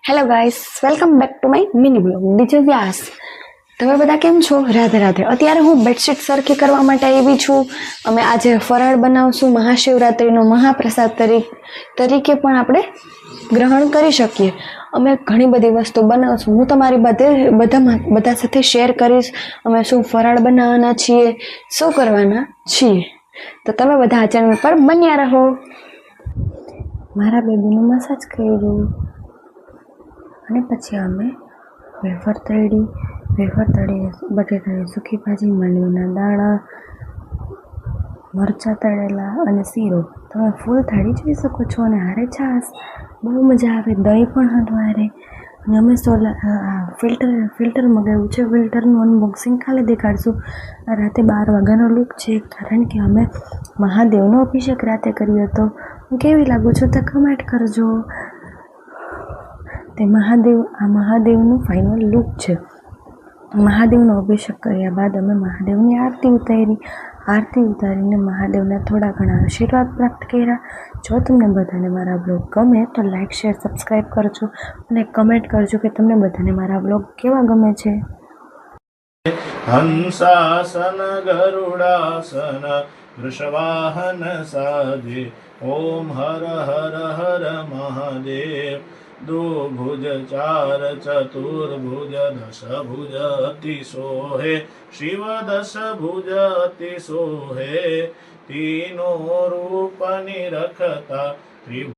Hello guys, welcome back to my mini blog DJ Vyas. તમે બધા કેમ છો? રાધે રાધે. અત્યારે હું બેડશીટ સરખી કરવા માટે આવી છું. અમે આજે ફરાળ બનાવશું. મહાશિવરાત્રિનો મહાપ્રસાદ તરીકે પણ આપણે ગ્રહણ કરી શકીએ. અમે ઘણી બધી વસ્તુ બનાવશું. હું તમારી બધા સાથે શેર કરીશ અમે શું ફરાળ બનાવવાના છીએ, શું કરવાના છીએ. તો તમે બધા આ ચેનલ પર બન્યા રહો. મારા બેબીનું મસાજ કર્યું અને પછી અમે વેફર તળી બટેટાની સૂકી ભાજી, માંડવીના દાણા, મરચાં તળેલા અને શીરો. તમે ફૂલ થાળી જોઈ શકો છો અને હારે છાશ. બહુ મજા આવે. દહીં પણ હતું હારે. અને અમે ફિલ્ટર મગાવ્યું છે. ફિલ્ટરનું અનબોક્સિંગ ખાલી દેખાડશું. રાતે 12 વાગ્યાનો લુક છે, કારણ કે અમે મહાદેવનો અભિષેક રાતે કર્યો હતો. હું કેવી લાગુ છું તો કમેન્ટ કરજો. તે મહાદેવનું ફાઇનલ લુક છે. મહાદેવનો અભિષેક કર્યા બાદ અમે મહાદેવની આરતી ઉતારીને મહાદેવના થોડા ઘણા આશીર્વાદ પ્રાપ્ત કર્યા. જો તમને બધાને મારા બ્લોગ ગમે તો લાઈક, શેર, સબસ્ક્રાઈબ કરજો અને કમેન્ટ કરજો કે તમને બધાને મારા બ્લોગ કેવા ગમે છે. હંસાસન ગરુડાસન વૃષવાહન સાજે ઓમ હર હર હર મહાદેવ. દો ભુજ ચાર ચતુર્ભુજ દશ ભુજ અતિ સોહે શિવ દશ ભુજ અતિ સોહે તીનો રૂપ નિરખતા